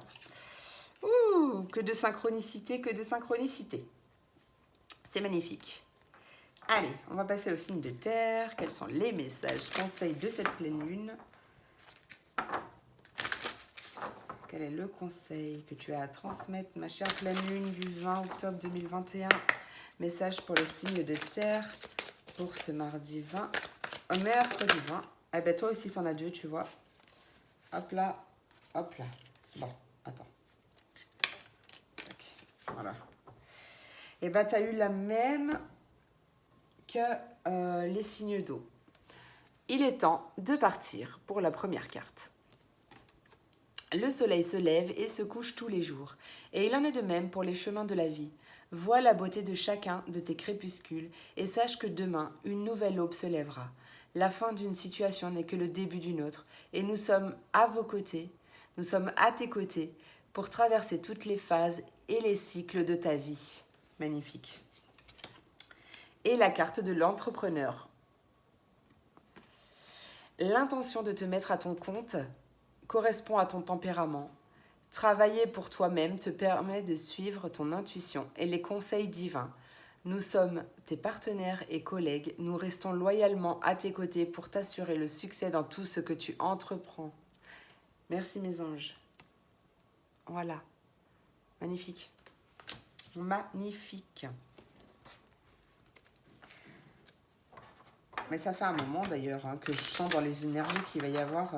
A: Ouh, que de synchronicité, que de synchronicité. C'est magnifique. Allez, on va passer au signe de terre. Quels sont les messages, conseils de cette pleine lune? Quel est le conseil que tu as à transmettre, ma chère pleine lune du 20 octobre 2021? Message pour le signe de terre pour ce mardi 20, mercredi 20. Eh ben toi aussi, tu en as deux, tu vois. Hop là, hop là. Bon, attends. Tac, voilà. Et ben, tu as eu la même que les signes d'eau. Il est temps de partir pour la première carte. Le soleil se lève et se couche tous les jours, et il en est de même pour les chemins de la vie. Vois la beauté de chacun de tes crépuscules, et sache que demain, une nouvelle aube se lèvera. La fin d'une situation n'est que le début d'une autre, et nous sommes à vos côtés, nous sommes à tes côtés, pour traverser toutes les phases et les cycles de ta vie. Magnifique. Et la carte de l'entrepreneur. L'intention de te mettre à ton compte correspond à ton tempérament. Travailler pour toi-même te permet de suivre ton intuition et les conseils divins. Nous sommes tes partenaires et collègues. Nous restons loyalement à tes côtés pour t'assurer le succès dans tout ce que tu entreprends. Merci mes anges. Voilà. Magnifique. Magnifique. Mais ça fait un moment d'ailleurs que je sens dans les énergies qu'il va y avoir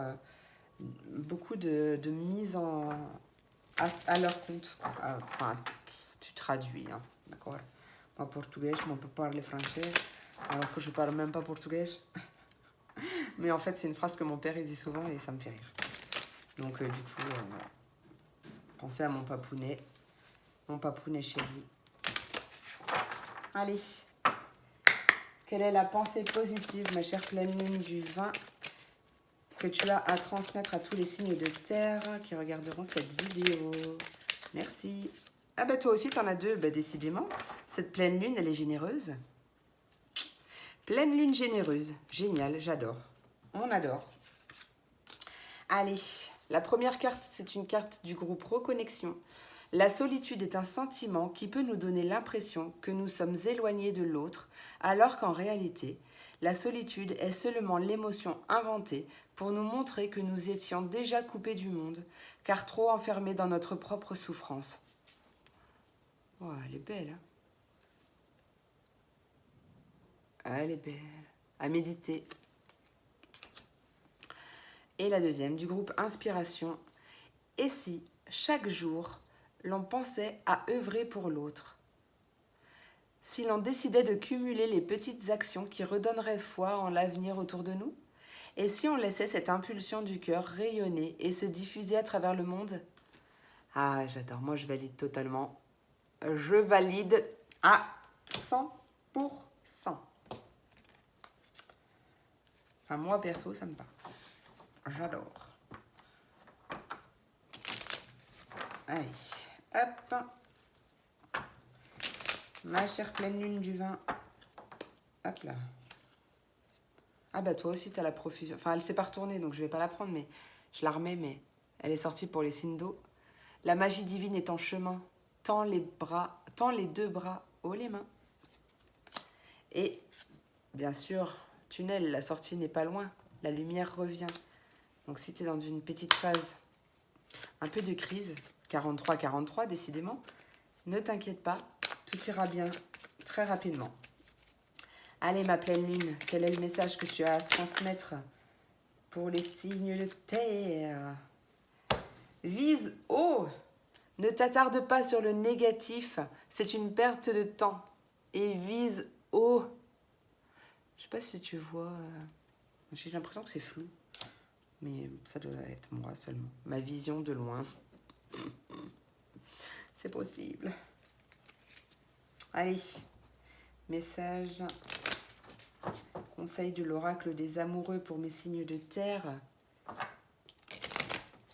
A: beaucoup de mise à leur compte. Enfin, tu traduis, hein, d'accord? Moi, portugais, je ne peux pas parler français, alors que je ne parle même pas portugais. Mais en fait, c'est une phrase que mon père il dit souvent et ça me fait rire. Donc, du coup, pensez à mon papounet chéri. Allez. Quelle est la pensée positive, ma chère pleine lune du 20, que tu as à transmettre à tous les signes de terre qui regarderont cette vidéo? Merci. Ah bah toi aussi, tu en as deux, bah décidément. Cette pleine lune, elle est généreuse. Pleine lune généreuse. Génial, j'adore. On adore. Allez, la première carte, c'est une carte du groupe Reconnexion. La solitude est un sentiment qui peut nous donner l'impression que nous sommes éloignés de l'autre, alors qu'en réalité, la solitude est seulement l'émotion inventée pour nous montrer que nous étions déjà coupés du monde, car trop enfermés dans notre propre souffrance. Oh, elle est belle, hein? Elle est belle. À méditer. Et la deuxième, du groupe Inspiration. Et si, chaque jour, l'on pensait à œuvrer pour l'autre? Si l'on décidait de cumuler les petites actions qui redonneraient foi en l'avenir autour de nous? Et si on laissait cette impulsion du cœur rayonner et se diffuser à travers le monde? Ah, j'adore. Moi, je valide totalement. Je valide à 100%. Enfin, moi, perso, ça me parle. J'adore. Allez, hop. Ma chère pleine lune du 20. Hop là. Ah bah toi aussi, tu as la profusion. Enfin, elle s'est pas retournée, donc je vais pas la prendre, mais je la remets, mais elle est sortie pour les signes d'eau. La magie divine est en chemin. Tends les deux bras haut les mains. Et, bien sûr, tunnel, la sortie n'est pas loin. La lumière revient. Donc si tu es dans une petite phase un peu de crise, 43-43 décidément, ne t'inquiète pas, tout ira bien très rapidement. Allez ma pleine lune, quel est le message que tu as à transmettre pour les signes de terre? Vise haut, ne t'attarde pas sur le négatif, c'est une perte de temps. Et vise haut. Je sais pas si tu vois, j'ai l'impression que c'est flou. Mais ça doit être moi seulement. Ma vision de loin. C'est possible. Allez. Message. Conseil de l'oracle des amoureux pour mes signes de terre.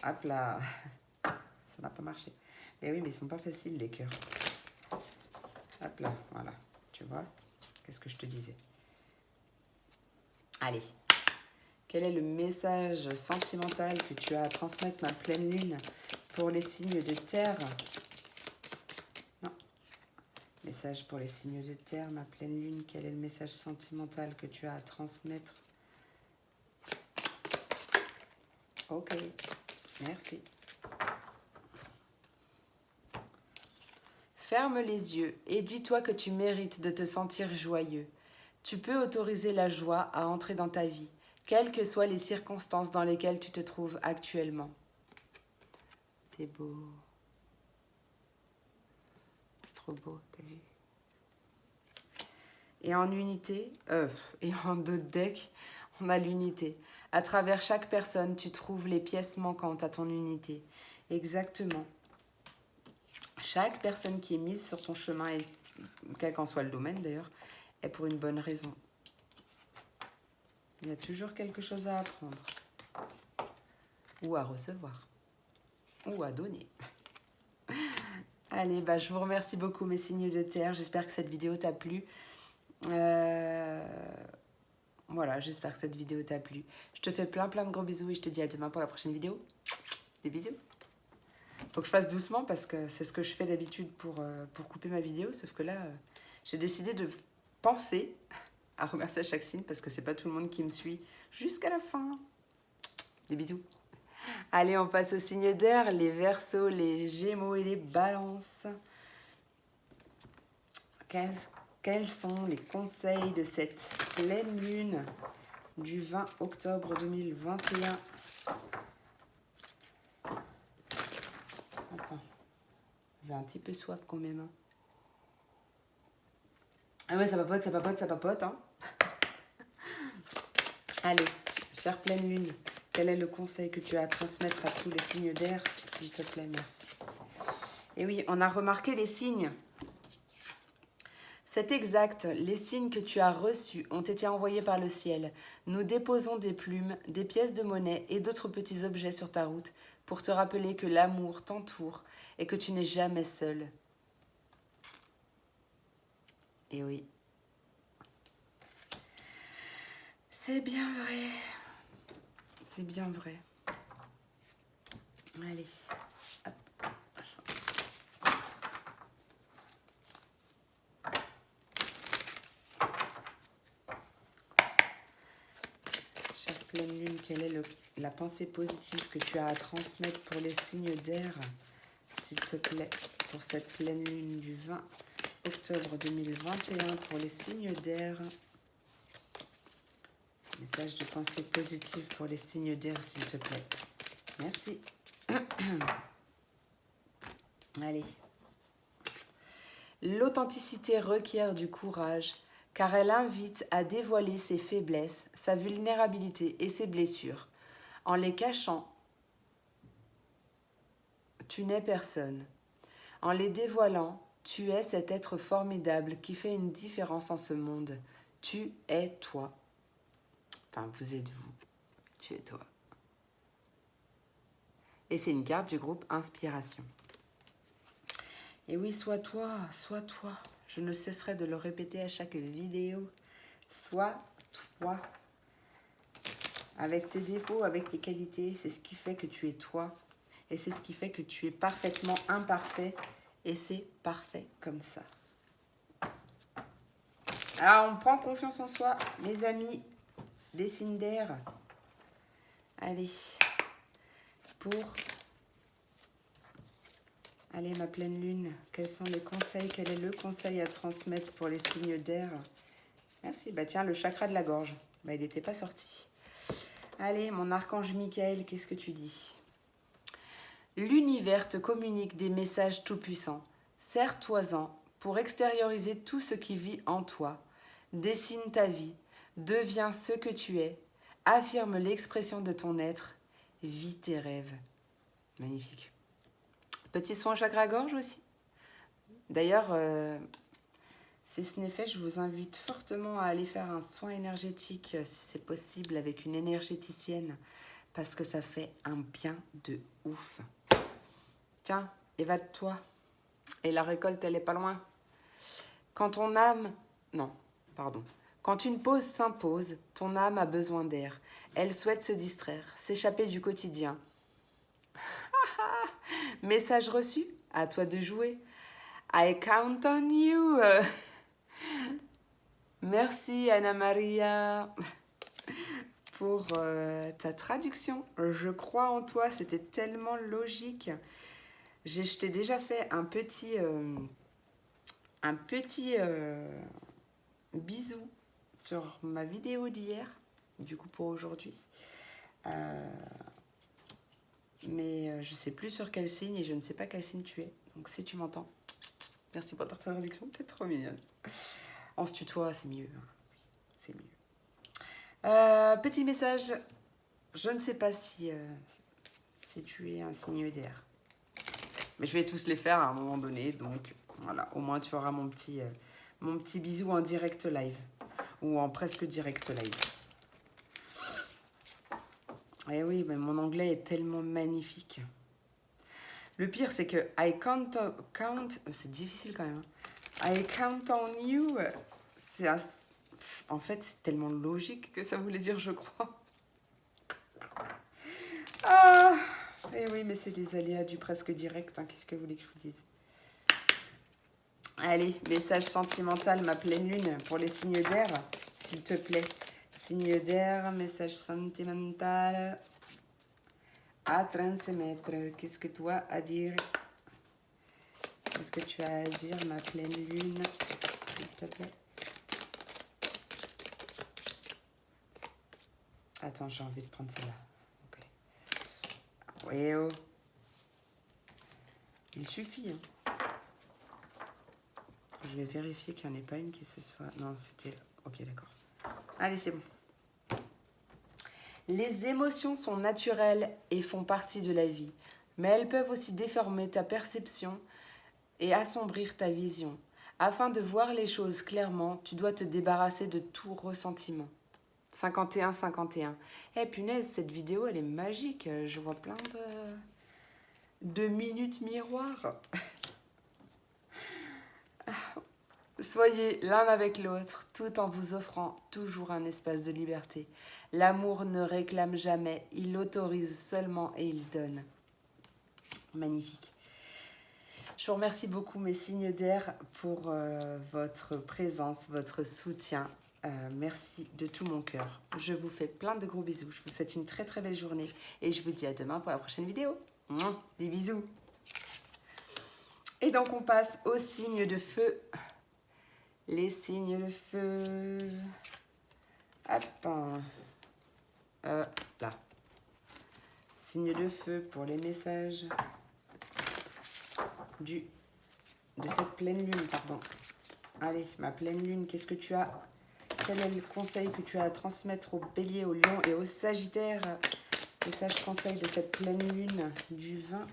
A: Hop là. Ça n'a pas marché. Mais oui, mais ils sont pas faciles les cœurs. Hop là, voilà. Tu vois? Qu'est-ce que je te disais? Allez. Quel est le message sentimental que tu as à transmettre, ma pleine lune, pour les signes de terre? Non. Message pour les signes de terre, ma pleine lune. Quel est le message sentimental que tu as à transmettre? Ok, merci. Ferme les yeux et dis-toi que tu mérites de te sentir joyeux. Tu peux autoriser la joie à entrer dans ta vie, quelles que soient les circonstances dans lesquelles tu te trouves actuellement. C'est beau. C'est trop beau, t'as vu? Et en unité, et en d'autres decks, on a l'unité. À travers chaque personne, tu trouves les pièces manquantes à ton unité. Exactement. Chaque personne qui est mise sur ton chemin, et quel qu'en soit le domaine d'ailleurs, est pour une bonne raison. Il y a toujours quelque chose à apprendre. Ou à recevoir. Ou à donner. Allez, je vous remercie beaucoup mes signes de terre. J'espère que cette vidéo t'a plu. Voilà, j'espère que cette vidéo t'a plu. Je te fais plein de gros bisous et je te dis à demain pour la prochaine vidéo. Des bisous. Faut que je fasse doucement parce que c'est ce que je fais d'habitude pour couper ma vidéo. Sauf que là, j'ai décidé de penser à remercier chaque signe parce que c'est pas tout le monde qui me suit jusqu'à la fin. Des bisous. Allez, on passe aux signes d'air, les Verseaux, les Gémeaux et les Balances. Quels sont les conseils de cette pleine lune du 20 octobre 2021? Attends, j'ai un petit peu soif quand même. Hein. Ah ouais, ça papote, hein. Allez, chère pleine lune, quel est le conseil que tu as à transmettre à tous les signes d'air? S'il te plaît, merci. Et oui, on a remarqué les signes. C'est exact, les signes que tu as reçus ont été envoyés par le ciel. Nous déposons des plumes, des pièces de monnaie et d'autres petits objets sur ta route pour te rappeler que l'amour t'entoure et que tu n'es jamais seul. Et oui. C'est bien vrai. C'est bien vrai. Allez. Hop. Chère pleine lune, quelle est la pensée positive que tu as à transmettre pour les signes d'air, s'il te plaît, pour cette pleine lune du 20 octobre 2021, pour les signes d'air. Message de pensée positive pour les signes d'air, s'il te plaît. Merci. Allez. L'authenticité requiert du courage, car elle invite à dévoiler ses faiblesses, sa vulnérabilité et ses blessures. En les cachant, tu n'es personne. En les dévoilant, tu es cet être formidable qui fait une différence en ce monde. Tu es toi. Enfin, vous êtes vous. Tu es toi. Et c'est une carte du groupe Inspiration. Et oui, sois toi, sois toi. Je ne cesserai de le répéter à chaque vidéo. Sois toi. Avec tes défauts, avec tes qualités, c'est ce qui fait que tu es toi. Et c'est ce qui fait que tu es parfaitement imparfait. Et c'est parfait comme ça. Alors, on prend confiance en soi, mes amis, des signes d'air. Allez, Allez, ma pleine lune, quels sont les conseils? Quel est le conseil à transmettre pour les signes d'air? Merci. Bah tiens, le chakra de la gorge. Bah, il n'était pas sorti. Allez, mon archange Michael, qu'est-ce que tu dis? L'univers te communique des messages tout-puissants. Serre-toi-en pour extérioriser tout ce qui vit en toi. Dessine ta vie. Deviens ce que tu es. Affirme l'expression de ton être. Vis tes rêves. Magnifique. Petit soin chakra-gorge aussi. D'ailleurs, si ce n'est fait, je vous invite fortement à aller faire un soin énergétique, si c'est possible, avec une énergéticienne, parce que ça fait un bien de ouf. Tiens, évade-toi. Et la récolte, elle est pas loin. Quand ton âme... Non, pardon. Quand une pause s'impose, ton âme a besoin d'air. Elle souhaite se distraire, s'échapper du quotidien. Message reçu, à toi de jouer. I count on you. Merci Anna Maria pour ta traduction. Je crois en toi, c'était tellement logique. Je t'ai déjà fait un petit bisou sur ma vidéo d'hier, du coup pour aujourd'hui. Mais je sais plus sur quel signe et je ne sais pas quel signe tu es. Donc si tu m'entends, merci pour ta traduction, t'es trop mignonne. On se tutoie, c'est mieux. Hein. C'est mieux. Petit message, je ne sais pas si tu es un signe EDR. Mais je vais tous les faire à un moment donné, donc voilà, au moins tu auras mon petit bisou en direct live, ou en presque direct live. Eh oui, mais mon anglais est tellement magnifique. Le pire, c'est que I count c'est difficile quand même. I count on you, en fait, c'est tellement logique que ça voulait dire je crois. Ah, eh oui, mais c'est les aléas du presque direct, hein. Qu'est-ce que vous voulez que je vous dise? Allez, message sentimental, ma pleine lune, pour les signes d'air, s'il te plaît. Signe d'air, message sentimental à transmettre. Qu'est-ce que tu as à dire? Qu'est-ce que tu as à dire, ma pleine lune, s'il te plaît? Attends, j'ai envie de prendre celle-là. Ok. Oui, oh. Il suffit, hein. Je vais vérifier qu'il n'y en ait pas une qui se soit... Non, c'était... Ok, d'accord. Allez, c'est bon. Les émotions sont naturelles et font partie de la vie, mais elles peuvent aussi déformer ta perception et assombrir ta vision. Afin de voir les choses clairement, tu dois te débarrasser de tout ressentiment. 51-51. Eh punaise, cette vidéo, elle est magique. Je vois plein de minutes miroirs. Soyez l'un avec l'autre, tout en vous offrant toujours un espace de liberté. L'amour ne réclame jamais, il autorise seulement et il donne. Magnifique. Je vous remercie beaucoup, mes signes d'air, pour votre présence, votre soutien. Merci de tout mon cœur. Je vous fais plein de gros bisous. Je vous souhaite une très très belle journée et je vous dis à demain pour la prochaine vidéo. Des bisous. Et donc on passe aux signes de feu. Les signes de feu. Hop. Là. Signes de feu pour les messages de cette pleine lune, pardon. Allez, ma pleine lune, qu'est-ce que tu as? Quel est le conseil que tu as à transmettre au bélier, au lion et au sagittaire? Message conseil de cette pleine lune du 20.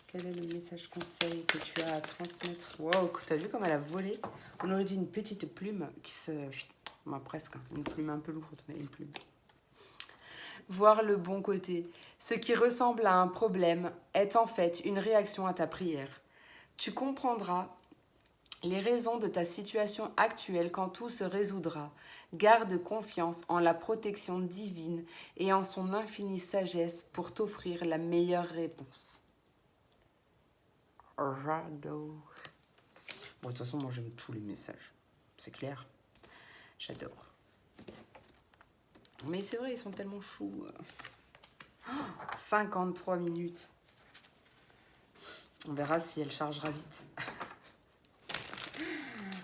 A: Quel est le message conseil que tu as à transmettre? Wow, t'as vu comme elle a volé? On aurait dit une petite plume qui se... Moi, presque, hein. Une plume un peu lourde, mais une plume. Voir le bon côté. Ce qui ressemble à un problème est en fait une réaction à ta prière. Tu comprendras les raisons de ta situation actuelle quand tout se résoudra. Garde confiance en la protection divine et en son infinie sagesse pour t'offrir la meilleure réponse. J'adore. Bon, de toute façon, moi, j'aime tous les messages. C'est clair. J'adore. Mais c'est vrai, ils sont tellement choux. 53 minutes. On verra si elle chargera vite.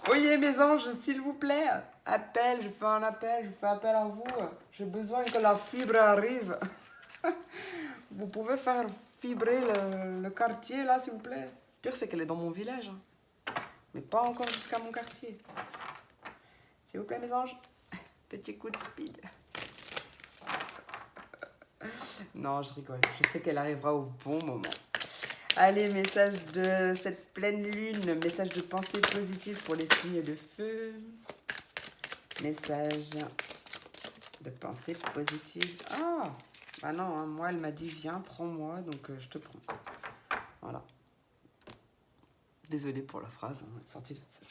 A: Voyez, mes anges, s'il vous plaît. Appel, je fais un appel, je fais appel à vous. J'ai besoin que la fibre arrive. Vous pouvez faire vibrer le quartier, là, s'il vous plaît. Le pire, c'est qu'elle est dans mon village. Hein. Mais pas encore jusqu'à mon quartier. S'il vous plaît, mes anges. Petit coup de speed. Non, je rigole. Je sais qu'elle arrivera au bon moment. Allez, message de cette pleine lune. Message de pensée positive pour les signes de feu. Message de pensée positive. Ah, bah non, hein, moi, elle m'a dit, viens, prends-moi. Donc, je te prends. Voilà. Désolée pour la phrase, hein, sortie toute seule.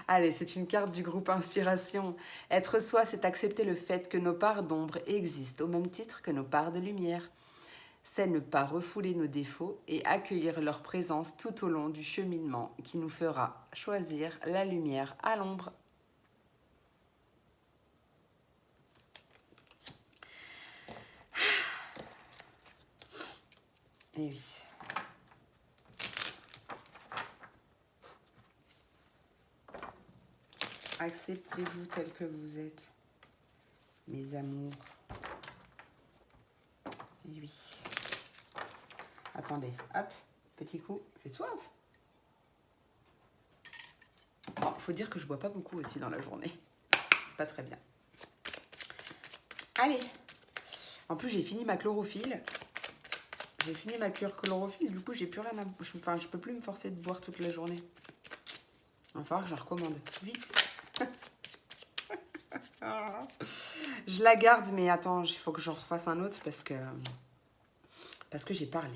A: Allez, c'est une carte du groupe Inspiration. Être soi, c'est accepter le fait que nos parts d'ombre existent, au même titre que nos parts de lumière. c'est ne pas refouler nos défauts et accueillir leur présence tout au long du cheminement qui nous fera choisir la lumière à l'ombre. Et oui. Acceptez-vous tel que vous êtes, mes amours. Et oui. Attendez, hop, petit coup, j'ai soif. Bon, faut dire que je bois pas beaucoup aussi dans la journée. C'est pas très bien. Allez. En plus, j'ai fini ma chlorophylle. J'ai fini ma cure chlorophylle, du coup, j'ai plus rien à... Enfin, je peux plus me forcer de boire toute la journée. Il va falloir que je la recommande. Vite. Je la garde, mais attends, il faut que je refasse un autre parce que j'ai parlé.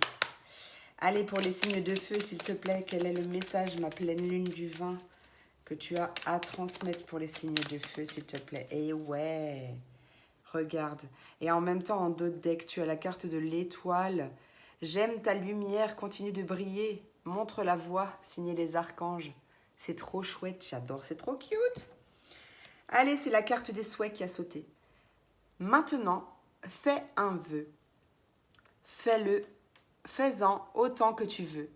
A: Allez, pour les signes de feu, s'il te plaît, quel est le message, ma pleine lune du vin, que tu as à transmettre pour les signes de feu, s'il te plaît? Et ouais, regarde. Et en même temps, en dos de deck, tu as la carte de l'étoile. J'aime ta lumière, continue de briller. Montre la voie, signé les archanges. C'est trop chouette, j'adore, c'est trop cute. Allez, c'est la carte des souhaits qui a sauté. Maintenant, fais un vœu. Fais-le, fais-en autant que tu veux.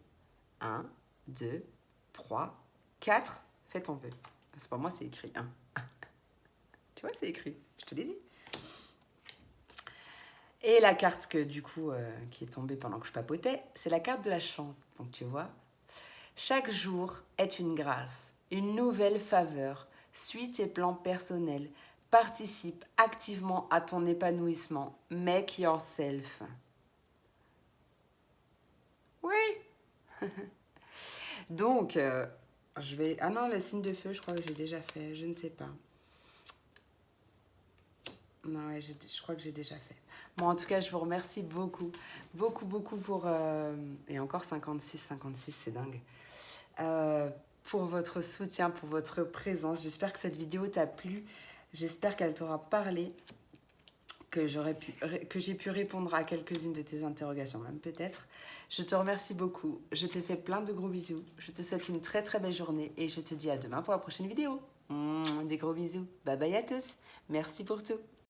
A: 1, 2, 3, 4. Fais ton vœu. C'est pas moi, c'est écrit. Hein. Tu vois, c'est écrit. Je te l'ai dit. Et la carte que du coup, qui est tombée pendant que je papotais, c'est la carte de la chance. Donc tu vois, chaque jour est une grâce, une nouvelle faveur. Suis tes plans personnels. Participe activement à ton épanouissement. Make yourself. Oui. Donc, je vais... Ah non, le signe de feu, je crois que j'ai déjà fait. Je ne sais pas. Non, ouais, je crois que j'ai déjà fait. Bon, en tout cas, je vous remercie beaucoup. Beaucoup pour... Et encore 56, c'est dingue. Pour votre soutien, pour votre présence. J'espère que cette vidéo t'a plu. J'espère qu'elle t'aura parlé. Que j'ai pu répondre à quelques-unes de tes interrogations, même peut-être. Je te remercie beaucoup. Je te fais plein de gros bisous. Je te souhaite une très très belle journée. Et je te dis à demain pour la prochaine vidéo. Des gros bisous. Bye bye à tous. Merci pour tout.